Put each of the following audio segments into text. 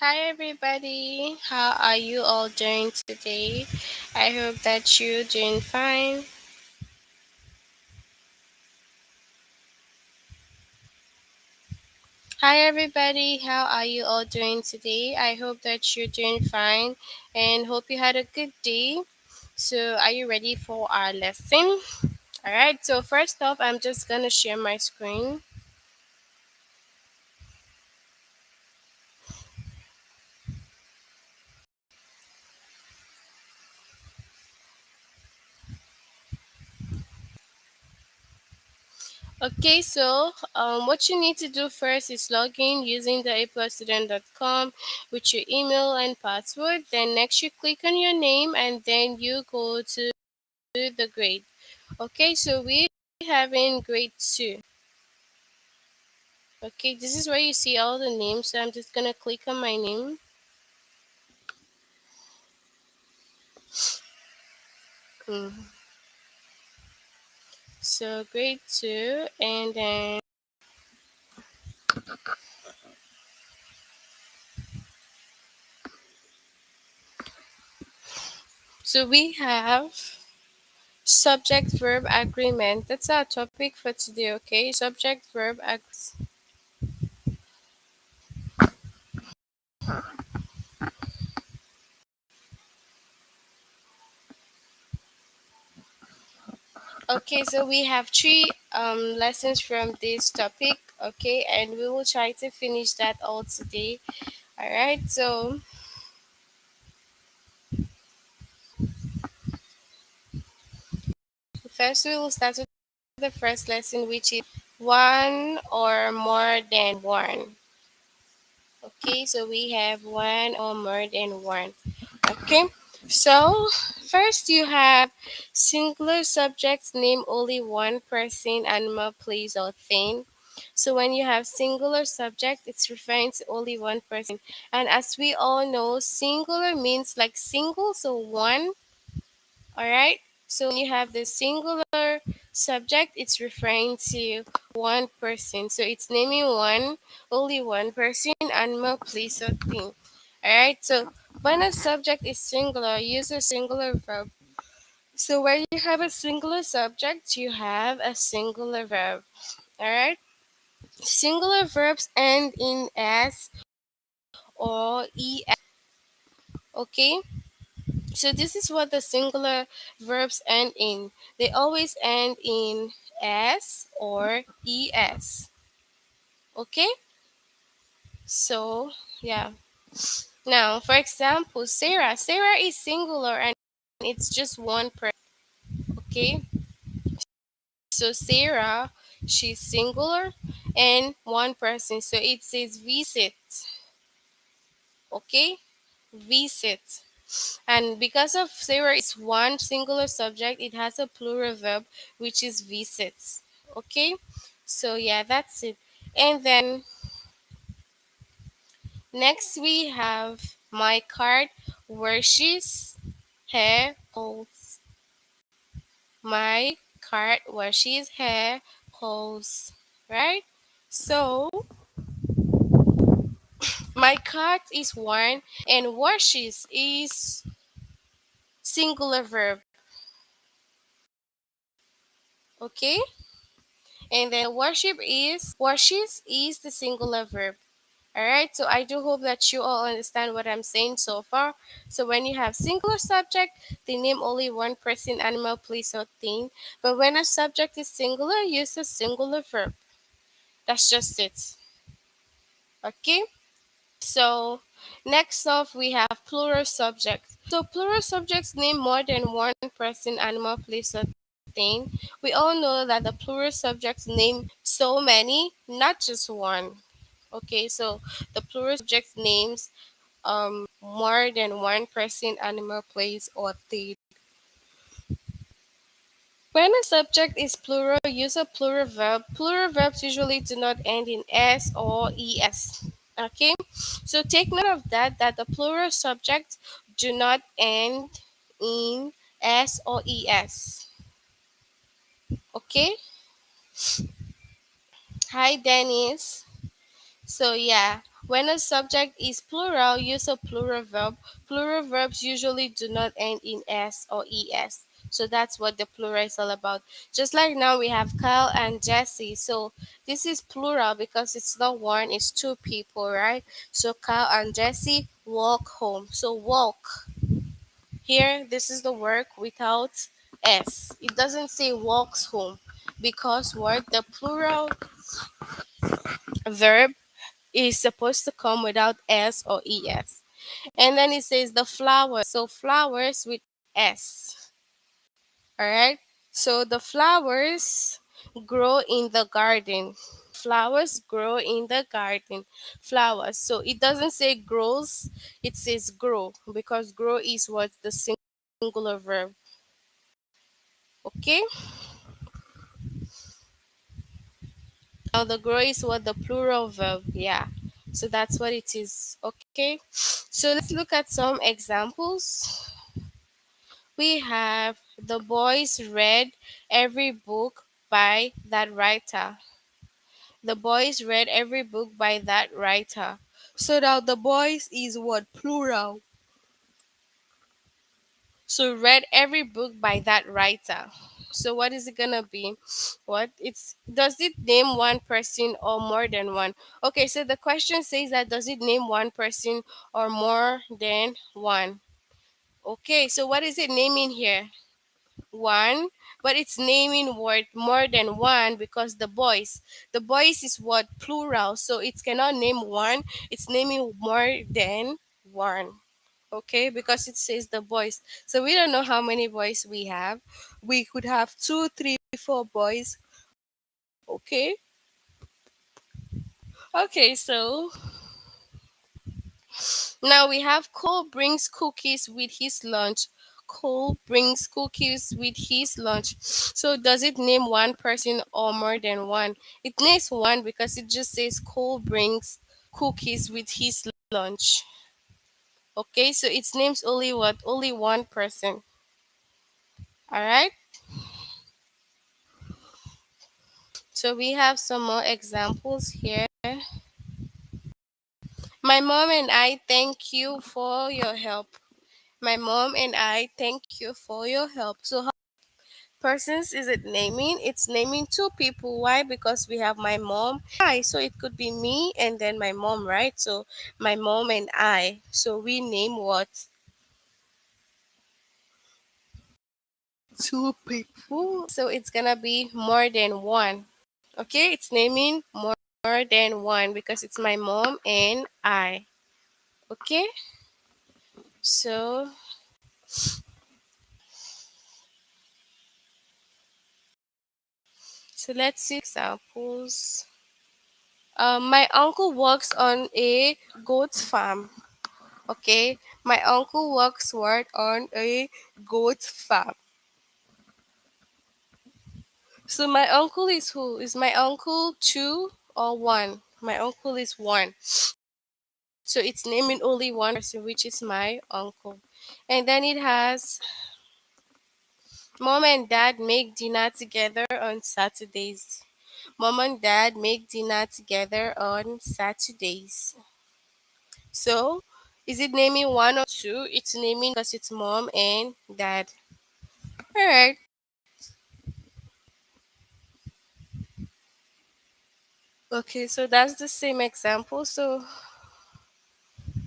Hi everybody, how are you all doing today? I hope that you're doing fine. Hi everybody, how are you all doing today? I hope that you're doing fine and hope you had a good day. So, are you ready for our lesson? All right, so first off, I'm just going to share my screen. Okay, so what you need to do first is log in using the aplusstudent.com with your email and password. Then next you click on your name and then you go to the grade. Okay, so we have in grade 2. Okay, this is where you see all the names. So I'm just gonna click on my name. Mm. So grade 2, and then so we have subject verb agreement. That's our topic for today. Okay, subject verb agreement. Okay, so we have three lessons from this topic. Okay, and we will try to finish that all today. All right, so first we will start with the first lesson, which is one or more than one. Okay, so we have one or more than one. Okay, so first you have singular subjects name only one person, animal, place, or thing. So when you have singular subject, it's referring to only one person. And as we all know, singular means like single, so one. All right. So when you have the singular subject, it's referring to one person. So it's naming one, only one person, animal, place, or thing. All right. So when a subject is singular, use a singular verb. So where you have a singular subject, you have a singular verb. All right. Singular verbs end in s or es. Okay. So this is what the singular verbs end in. They always end in s or es. Okay? So, yeah. Now, for example, Sarah. Sarah is singular and it's just one person. Okay? So Sarah, she's singular and one person. So it says visit. Okay? Visit. And because of Sarah is one singular subject, it has a plural verb, which is visits. Okay? So, yeah, that's it. And then next we have my card washes hair clothes. My card washes hair clothes. Right? So, my card is one and washes is singular verb. Okay? And then washes is the singular verb. All right, so I do hope that you all understand what I'm saying so far. So when you have singular subject, they name only one person, animal, place, or thing. But when a subject is singular, use a singular verb. That's just it. Okay. So next off we have plural subjects. So plural subjects name more than one person, animal, place, or thing. We all know that the plural subjects name so many, not just one. Okay, so the plural subject names more than one person, animal, place, or thing. When a subject is plural, use a plural verb. Plural verbs usually do not end in s or es. Okay, so take note of that the plural subjects do not end in s or es. Okay. Hi, Dennis. So yeah. When a subject is plural, use a plural verb. Plural verbs usually do not end in s or es. So that's what the plural is all about. Just like now we have Kyle and Jesse. So this is plural because it's not one, it's two people, right? So Kyle and Jesse walk home. So walk. Here, this is the work without s. It doesn't say walks home because what the plural verb is supposed to come without s or es. And then it says the flowers. So flowers with s. All right. So the flowers grow in the garden. Flowers grow in the garden. Flowers. So it doesn't say grows, it says grow because grow is what the singular verb. Okay. Now the grow is what the plural verb. Yeah. So that's what it is. Okay. So let's look at some examples. We have the boys read every book by that writer. The boys read every book by that writer. So now the boys is what plural. So read every book by that writer. So what is it gonna be? What it's does it name one person or more than one? Okay, so the question says that does it name one person or more than one? Okay, so what is it naming here? One, but it's naming word more than one because the boys is what plural, so it cannot name one, it's naming more than one. Okay, because it says the boys, so we don't know how many boys we have. We could have two, three, four boys. Okay. Okay, so now we have Cole brings cookies with his lunch. Cole brings cookies with his lunch. So does it name one person or more than one? It names one because it just says Cole brings cookies with his lunch. Okay, so it names only what? Only one person. All right. So we have some more examples here. My mom and I thank you for your help. My mom and I thank you for your help. So persons is it naming? It's naming two people. Why? Because we have my mom I, so it could be me and then my mom, right? So my mom and I, so we name what? Two people. So it's gonna be more than one. Okay, it's naming more than one because it's my mom and I. Okay, so let's see examples. My uncle works on a goat farm. Okay, my uncle works what on a goat farm. So my uncle is who? Is my uncle two or one? My uncle is one. So it's naming only one person, which is my uncle. And then it has mom and dad make dinner together on Saturdays. Mom and dad make dinner together on Saturdays. So is it naming one or two? It's naming because it's mom and dad. All right. Okay, so that's the same example. So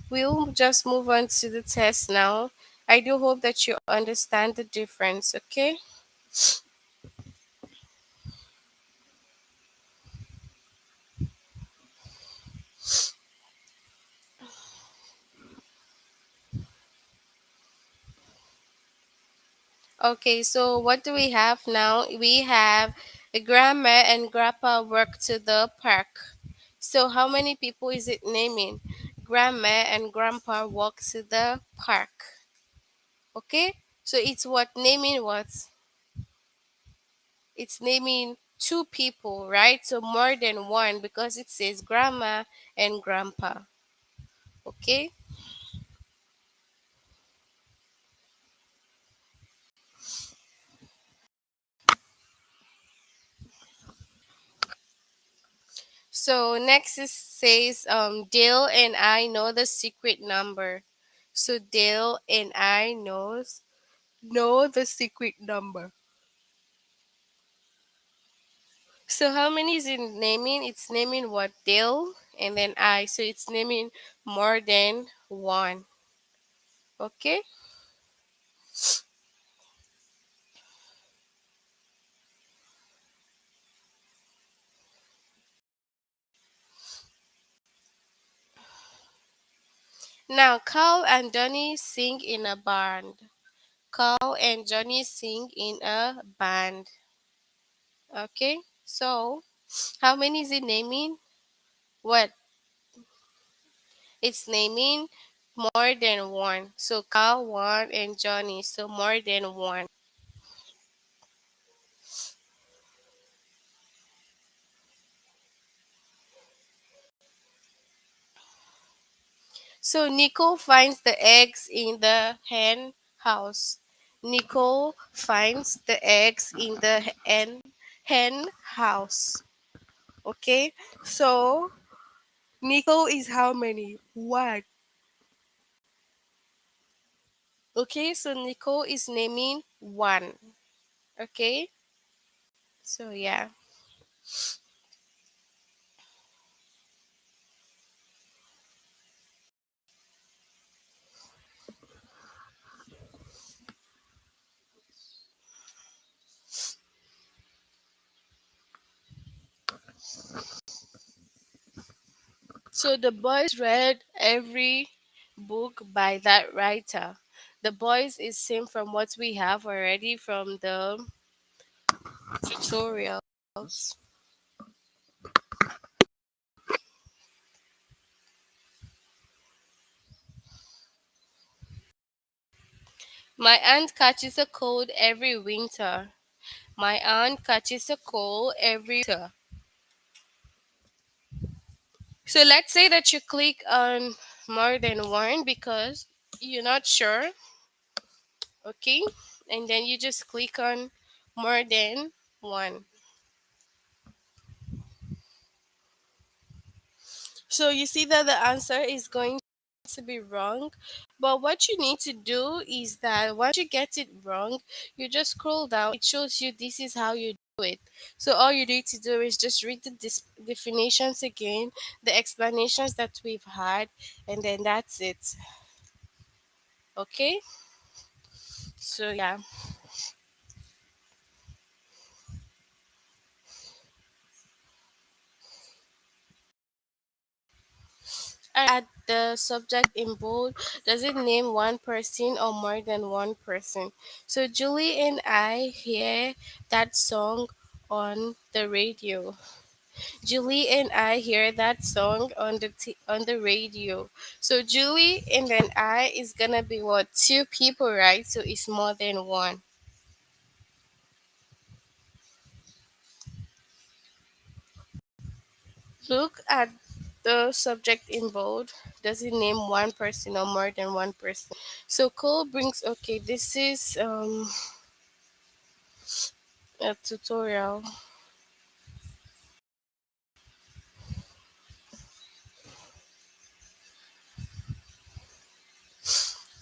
we'll just move on to the test now. I do hope that you understand the difference, okay? Okay, so what do we have now? We have the grandma and grandpa work to the park. So how many people is it naming? Grandma and grandpa walk to the park. Okay? So it's what naming what? It's naming two people, right? So more than one because it says grandma and grandpa. Okay? So next it says Dale and I know the secret number. So Dale and I know the secret number. So how many is it naming? It's naming what? Dale and then I. So it's naming more than one. Okay. Now Carl and Johnny sing in a band. Carl and Johnny sing in a band. Okay. So how many is it naming? What? It's naming more than one. So Carl one and Johnny. So more than one. So Nicole finds the eggs in the hen house. Nicole finds the eggs in the hen house. Okay. So Nicole is how many? One. Okay. So Nicole is naming one. Okay. So yeah. So the boys read every book by that writer. The boys is same from what we have already from the tutorials. My aunt catches a cold every winter. My aunt catches a cold every winter. So let's say that you click on more than one because you're not sure, okay? And then you just click on more than one. So you see that the answer is going to be wrong. But what you need to do is that once you get it wrong, you just scroll down. It shows you this is how you do it. So all you need to do is just read the definitions again, the explanations that we've had, and then that's it. Okay? So yeah. At the subject in bold, does it name one person or more than one person? So Julie and I hear that song on the radio. Julie and I hear that song on on the radio. So Julie and then I is gonna be what, two people, right? So it's more than one. Look at the subject in bold. Does it name one person or more than one person? So Cole brings, okay, this is a tutorial.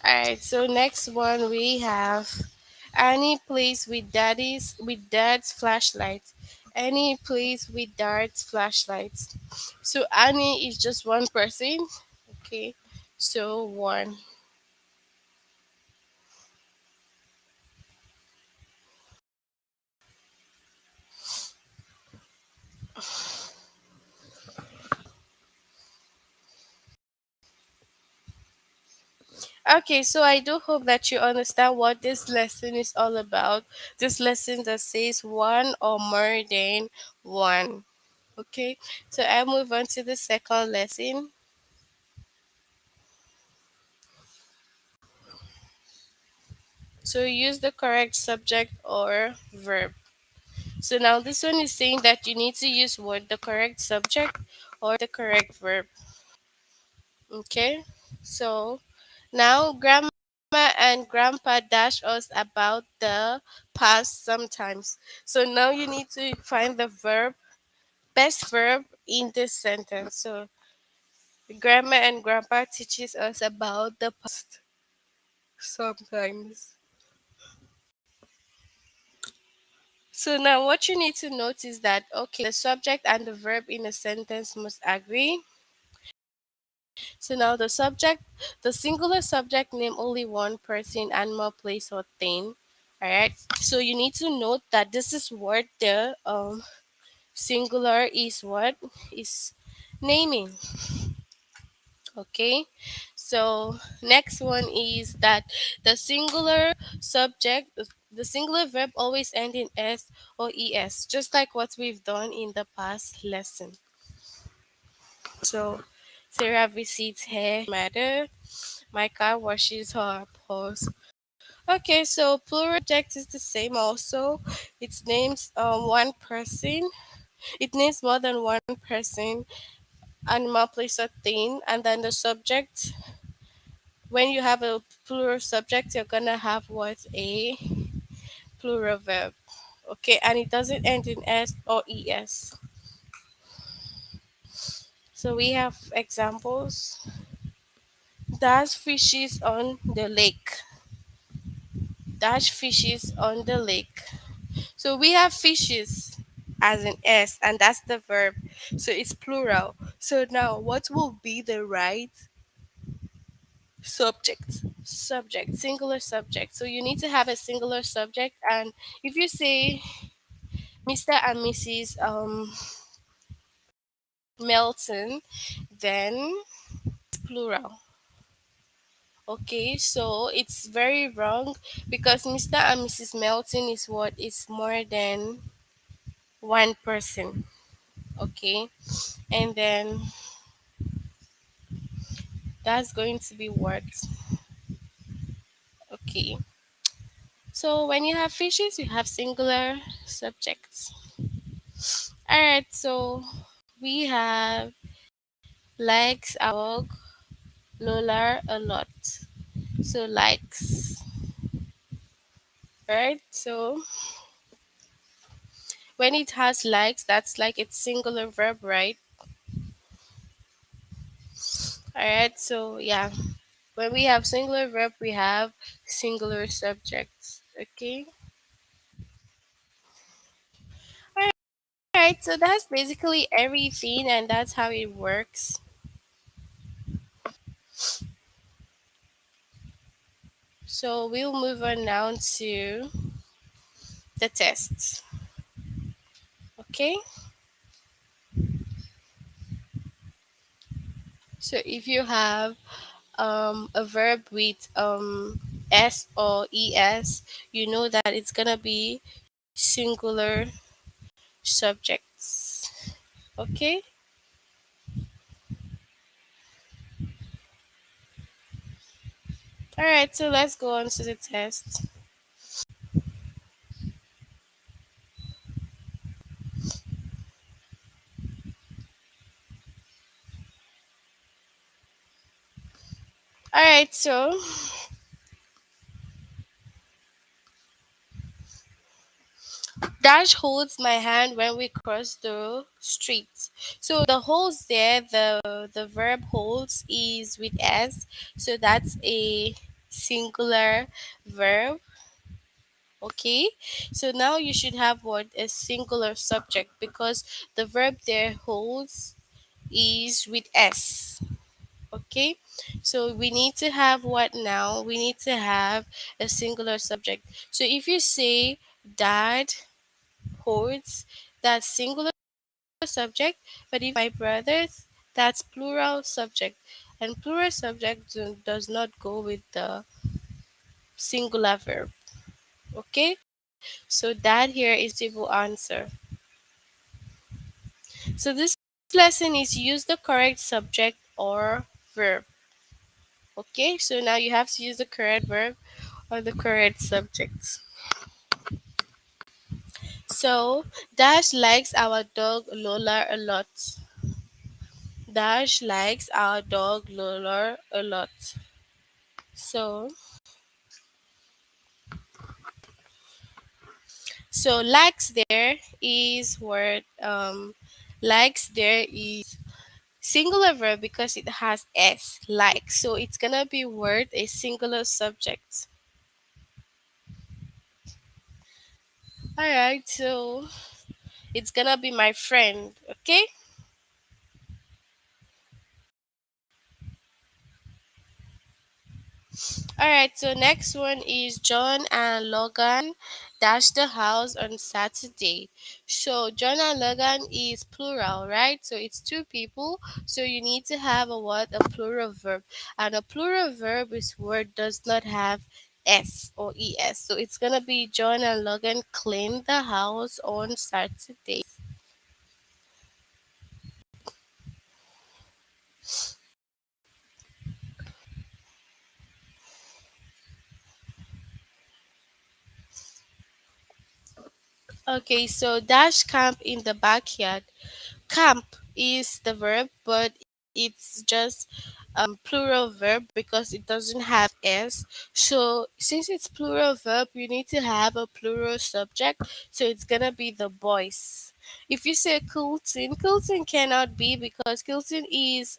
Alright, so next one we have Annie plays with dad's flashlight. Annie plays with dad's flashlight. So Annie is just one person. Okay. So one. Okay, so I do hope that you understand what this lesson is all about. This lesson that says one or more than one. Okay, so I move on to the second lesson. So use the correct subject or verb. So now this one is saying that you need to use what, the correct subject or the correct verb. Okay, so now grandma and grandpa dash us about the past sometimes. So now you need to find the verb Best verb in this sentence. So grammar and grandpa teaches us about the past sometimes. So now what you need to note is that okay, the subject and the verb in a sentence must agree. So now the singular subject name only one person, animal, place, or thing. Alright. So you need to note that this is what the singular is what is naming. Okay. So next one is that the singular subject the singular verb always end in s or es, just like what we've done in the past lesson. So Sarah visits her mother. My car washes her paws. Okay, so plural object is the same also. It names one person. It names more than one person, animal, place, or thing, and then the subject. When you have a plural subject, you're gonna have what a plural verb. Okay, and it doesn't end in s or es. So we have examples. There's fishes on the lake. Dash fishes on the lake. So we have fishes as an S, and that's the verb. So it's plural. So now, what will be the right subject? Subject, singular subject. So you need to have a singular subject, and if you say Mr. and Mrs. Melton, then plural. Okay, so it's very wrong because Mr. and Mrs. Melton is what is more than one person. Okay, and then that's going to be what? Okay. So when you have fishes, you have singular subjects. All right. So we have likes a dog, Lola a lot. So likes. Right. So when it has likes, that's like it's singular verb, right? All right. So yeah, when we have singular verb, we have singular subjects. Okay. All right. So that's basically everything, and that's how it works. So we'll move on now to the tests. Okay. So if you have a verb with s or es, you know that it's gonna be singular subjects. Okay. All right. So let's go on to the test. All right. So Dash holds my hand when we cross the street. So the holds there, the verb holds is with s. So that's a singular verb. Okay, so now you should have what a singular subject because the verb there holds is with s. Okay, so we need to have what now? We need to have a singular subject. So if you say dad holds, that's singular subject, but if my brothers, that's plural subject, and plural subject does not go with the singular verb. Okay, so that here is the answer. So this lesson is use the correct subject or verb. Okay, so now you have to use the correct verb or the correct subject. So Dash likes our dog Lola a lot. Dash likes our dog Lola a lot. So likes there is word Likes there is singular verb because it has s, like. So it's gonna be word a singular subject. All right, so it's gonna be my friend. Okay. All right, so next one is John and Logan dash the house on Saturday. So John and Logan is plural, right? So it's two people. So you need to have a what? A plural verb. And a plural verb is word does not have S or ES. So it's gonna be John and Logan cleaned the house on Saturday. Okay, so dash camp in the backyard. Camp is the verb, but it's just plural verb because it doesn't have s. So since it's plural verb, you need to have a plural subject. So it's gonna be the boys. If you say Coulton, Coulton cannot be because Coulton is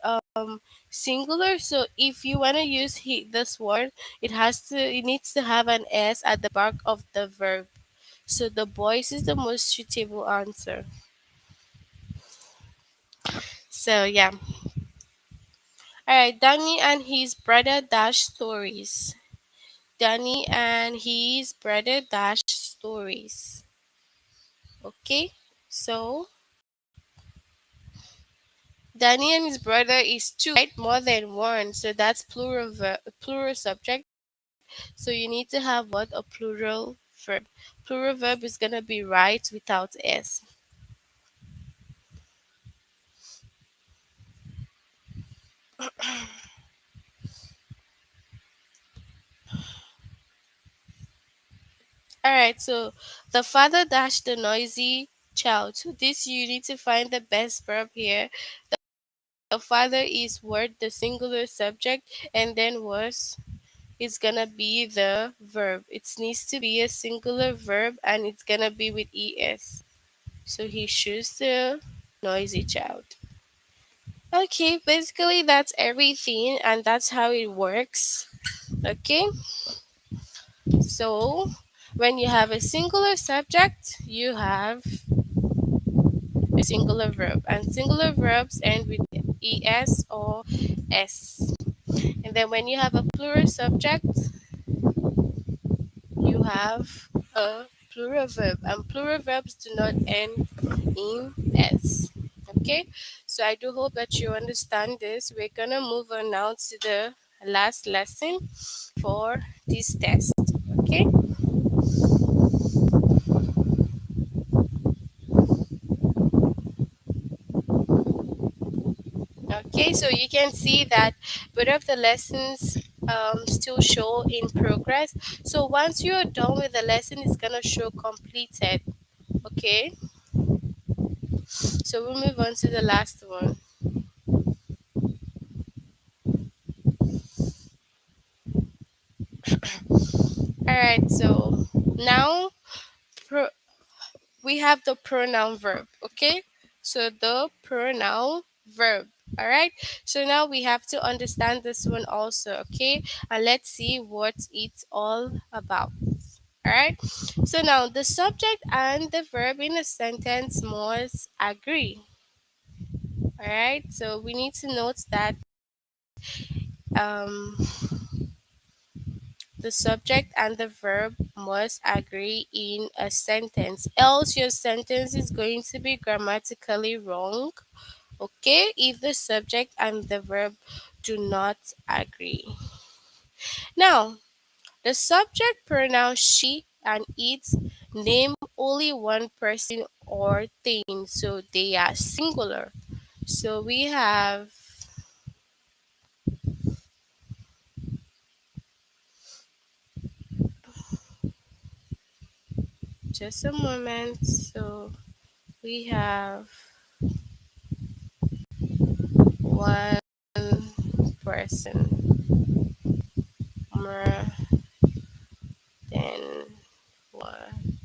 singular. So if you wanna use this word, it needs to have an s at the back of the verb. So the boys is the most suitable answer. So yeah. Alright, Danny and his brother dash stories. Danny and his brother dash stories. Okay, so Danny and his brother is two, right? More than one. So that's plural subject. So you need to have what? A plural verb. Plural verb is gonna be right without s. Alright, so the father dashed the noisy child. So this you need to find the best verb here. The father is word the singular subject and then was is gonna be the verb. It needs to be a singular verb and it's gonna be with es. So he shoots the noisy child. Okay, basically that's everything and that's how it works. Okay, so when you have a singular subject, you have a singular verb, and singular verbs end with es or s. And then when you have a plural subject, you have a plural verb, and plural verbs do not end in s. Okay, so I do hope that you understand this. We're gonna move on now to the last lesson for this test. Okay, okay, so you can see that both of the lessons still show in progress. So once you're done with the lesson, it's gonna show completed. Okay, so we'll move on to the last one. All right, so now pro- we have the pronoun verb. Okay, so the pronoun verb. All right, so now we have to understand this one also. Okay, and let's see what it's all about. All right, so now the subject and the verb in a sentence must agree. All right, so we need to note that um, the subject and the verb must agree in a sentence, else your sentence is going to be grammatically wrong. Okay, if the subject and the verb do not agree. Now, the subject pronoun she and it name only one person or thing, so they are singular. So we have just a moment. So we have one person more than one.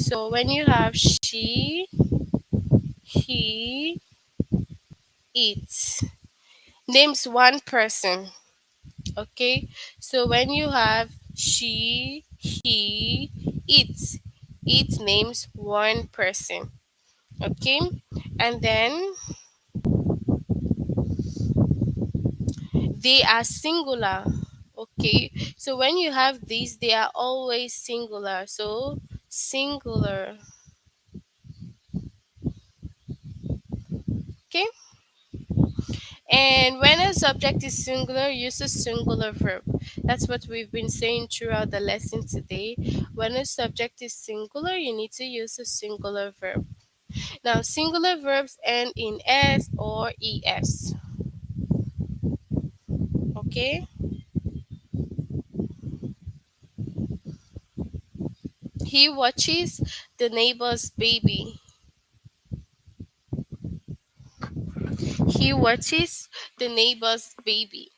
So when you have she, he, it, names one person. Okay, so when you have she, he, it names one person. Okay, and then they are singular. Okay, so when you have these, they are always singular. So singular. Okay, and when a subject is singular, use a singular verb. That's what we've been saying throughout the lesson today. When a subject is singular, you need to use a singular verb. Now, singular verbs end in s or es. Okay, he watches the neighbor's baby. He watches the neighbor's baby.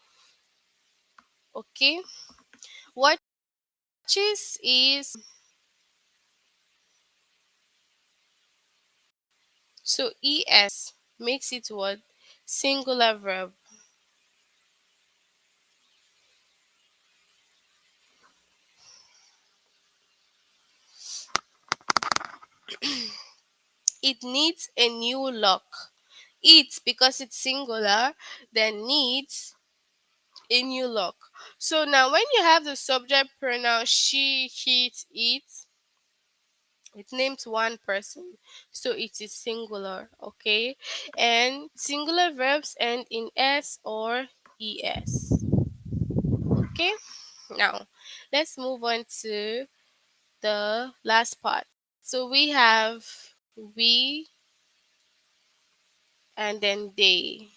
Okay, watches is so es makes it what? Singular verb. It needs a new lock. It, because it's singular, then needs a new lock. So now when you have the subject pronoun she, it names one person. So it is singular, okay? And singular verbs end in s or es. Okay? Now, let's move on to the last part. So we have we and then they.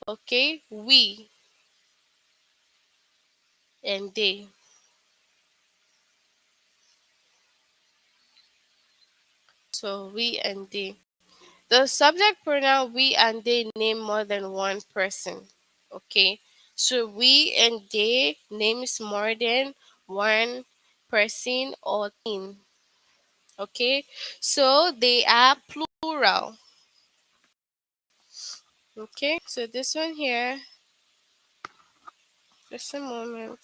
Okay? We and they. So we and they. The subject pronoun we and they name more than one person. Okay? So we and they names more than one person or thing. Okay? So they are plural. Okay? So this one here, just a moment.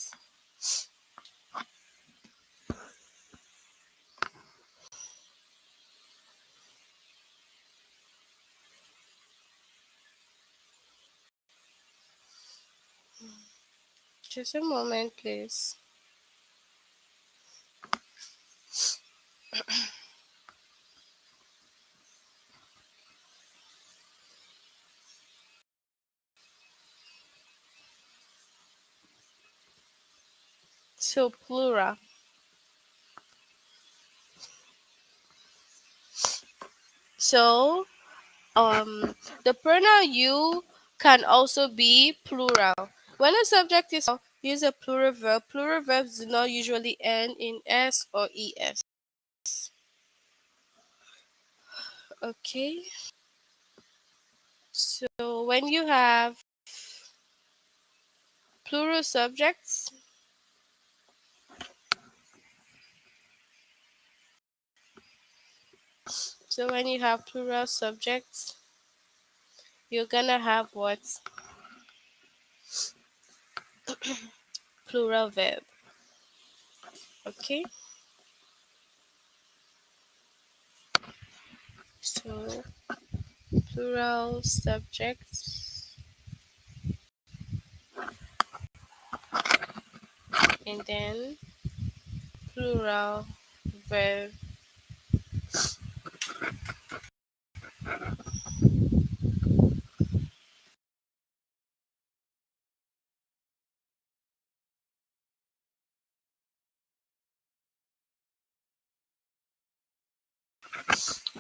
Just a moment, please. So plural. So the pronoun you can also be plural. When a subject is use a plural verb. Plural verbs do not usually end in s or es. Okay. So when you have plural subjects, so when you have plural subjects, you're gonna have what? Plural verb. Okay. So plural subjects and then plural verb.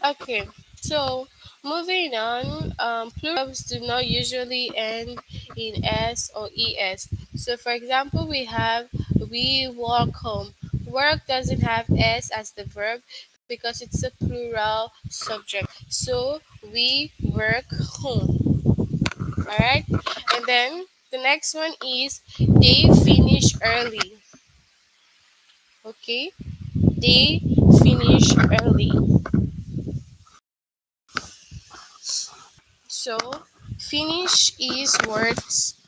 Okay, so moving on, plurals do not usually end in s or es. So, for example, we have we walk home. Work doesn't have s as the verb because it's a plural subject. So, we work home. All right, and then the next one is they finish early. Okay, They finish early. So finish is words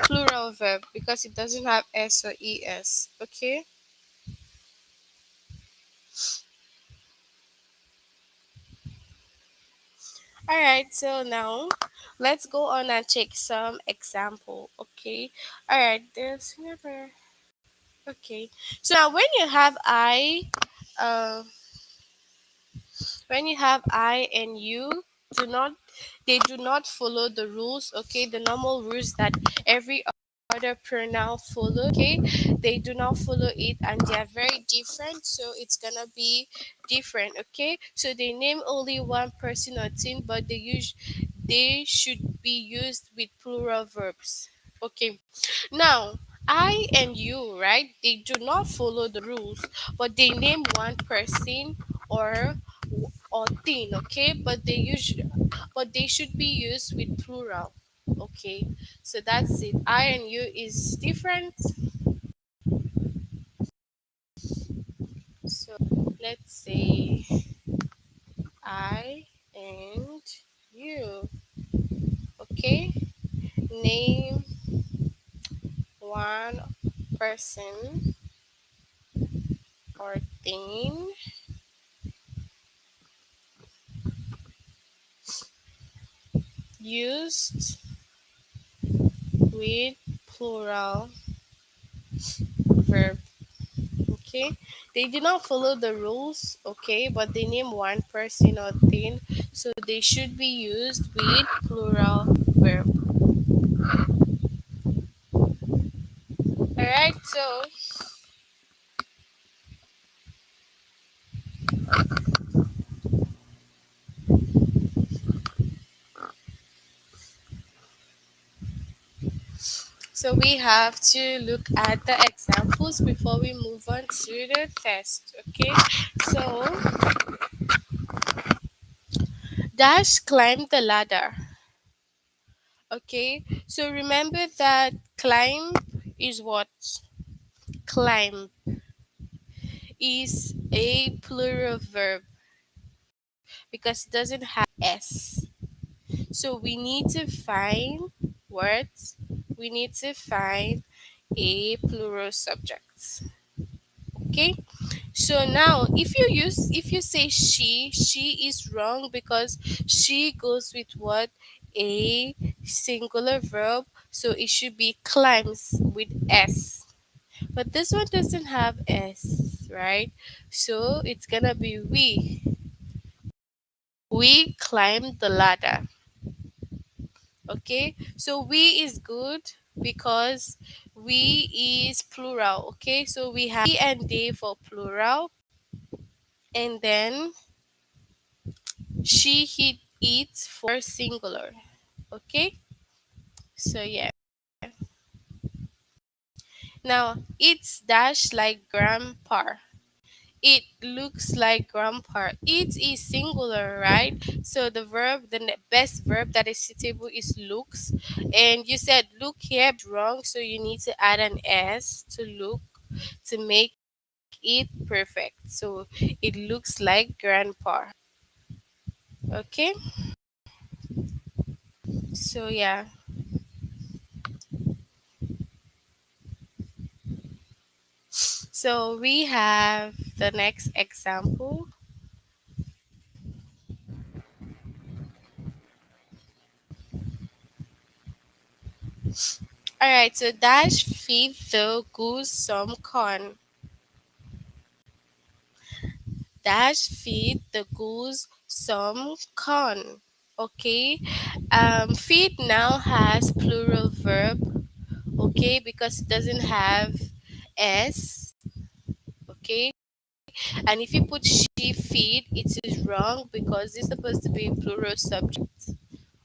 plural verb because it doesn't have s or es. Okay. All right. So now let's go on and check some example. Okay. All right. There's never. Okay. So now uh, when you have I and you, do not they do not follow the rules. Okay, the normal rules that every other pronoun follow. Okay, they do not follow it, and they are very different. So it's gonna be different. Okay, so they name only one person or thing, but they should be used with plural verbs. Okay, now, I and you, right? They do not follow the rules, but they name one person or or thing, okay? But they should be used with plural. Okay. So that's it. I and you is different. So let's say I and you. Okay? Name one person or thing used with plural verb. Okay, they do not follow the rules. Okay, but they name one person or thing, so they should be used with plural verb. All right, so we have to look at the examples before we move on to the test. Okay, so Dash climbed the ladder. Okay, so remember that climb is what? Climb is a plural verb because it doesn't have s. So we need to find words. We need to find a plural subject. Okay. So now if you say she is wrong because she goes with what? A singular verb. So it should be climbs with s. But this one doesn't have s, right? So it's gonna be we. We climbed the ladder. Okay, so we is good because we is plural. Okay, so we have we and they for plural, and then she hit it for singular. Okay, so yeah. Now it's dash like grandpa. It looks like grandpa. It is singular, right? So the verb, the best verb that is suitable is looks. And you said look here wrong, so you need to add an s to look to make it perfect. So it looks like grandpa. Okay? So yeah. So we have the next example. All right, so Dash feed the goose some corn. Dash feed the goose some corn. Okay. Feed now has plural verb. Okay, because it doesn't have s. Okay. And if you put she feed, it is wrong because it's supposed to be plural subject.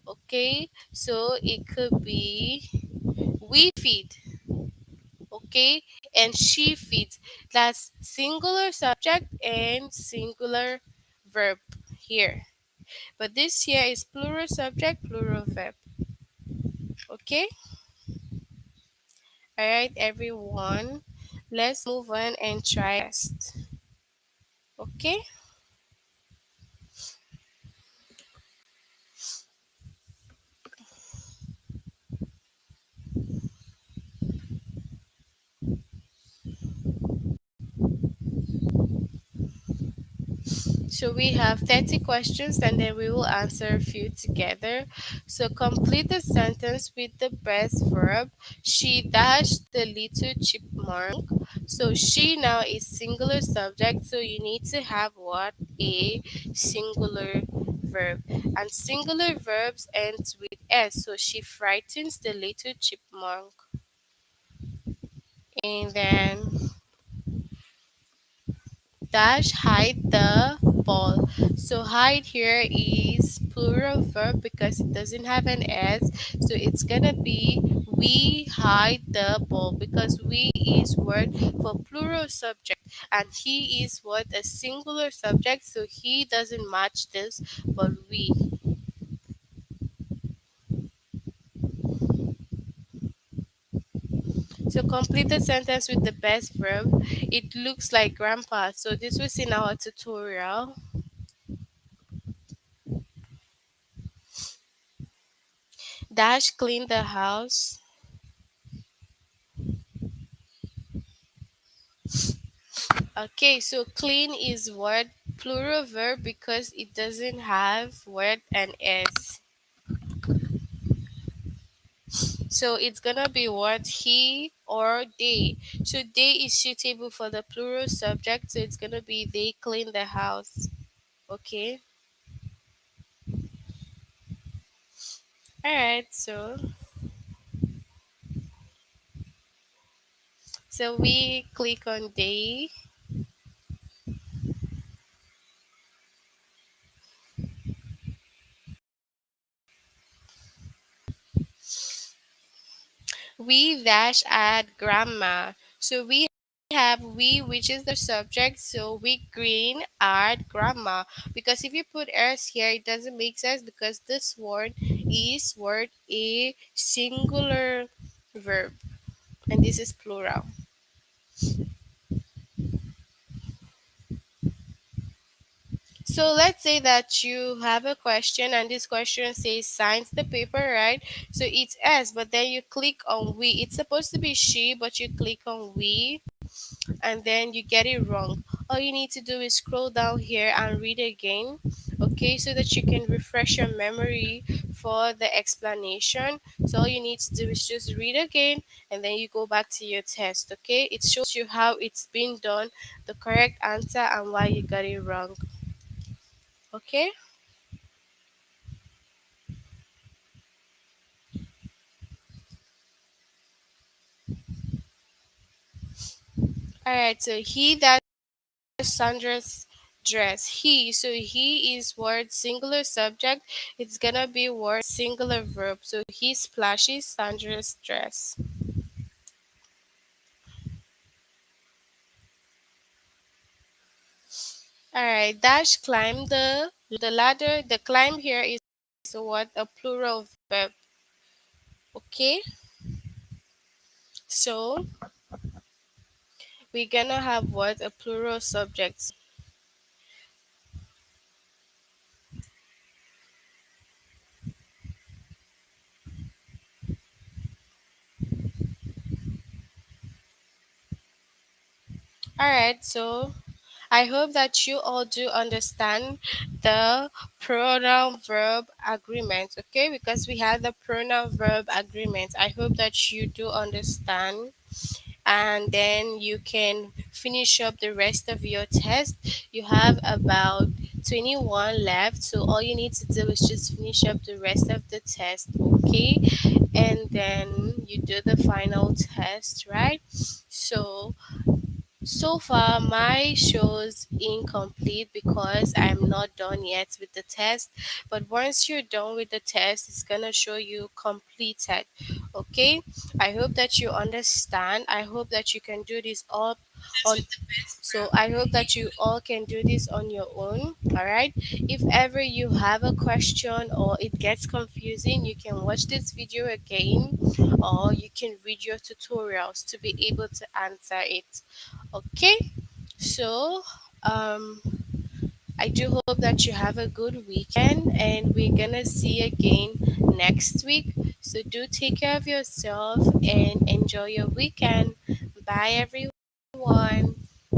Okay. So it could be we feed. Okay, and she feeds. That's singular subject and singular verb here. But this here is plural subject, plural verb. Okay? Alright, everyone. Let's move on and try test. Okay. So we have 30 questions and then we will answer a few together. So complete the sentence with the best verb. She dashed the little chipmunk. So she now is singular subject. So you need to have what? A singular verb. And singular verbs ends with S. So she frightens the little chipmunk. And then dash hide the ball. So hide here is plural verb because it doesn't have an s. So it's gonna be we hide the ball because we is word for plural subject and he is what a singular subject. So he doesn't match this, but we. So complete the sentence with the best verb. It looks like grandpa. So this was in our tutorial. Dash clean the house. Okay, so clean is what? Plural verb because it doesn't have what and s. So it's gonna be what? He or they. So they is suitable for the plural subject, so it's gonna be they clean the house. Okay. Alright, so we click on they. We dash add grammar. So we have we, which is the subject. So we green add grammar because if you put s here, it doesn't make sense because this word is word a singular verb and this is plural. So let's say that you have a question and this question says signs the paper, right? So it's s, but then you click on we. It's supposed to be she, but you click on we and then you get it wrong. All you need to do is scroll down here and read again, okay, so that you can refresh your memory for the explanation. So all you need to do is just read again and then you go back to your test, okay? It shows you how it's been done, the correct answer, and why you got it wrong, okay? All right, so he that Sandra's dress. He. So he is word singular subject. It's gonna be word singular verb. So he splashes Sandra's dress. Alright, Dash climb the ladder. The climb here is what? A plural verb. Okay? So we're gonna have what? A plural subject. Alright, so I hope that you all do understand the pronoun verb agreement, okay? Because we have the pronoun verb agreement. I hope that you do understand and then you can finish up the rest of your test. You have about 21 left, so all you need to do is just finish up the rest of the test, okay? And then you do the final test, right? So far, my shows incomplete because I'm not done yet with the test. But once you're done with the test, it's gonna show you completed. Okay? I hope that you understand. I hope that you can do this all on. So I hope that you all can do this on your own. All right. If ever you have a question or it gets confusing, you can watch this video again, or you can read your tutorials to be able to answer it. Okay, so Um, I do hope that you have a good weekend, and we're gonna see you again next week. So do take care of yourself and enjoy your weekend. Bye, everyone.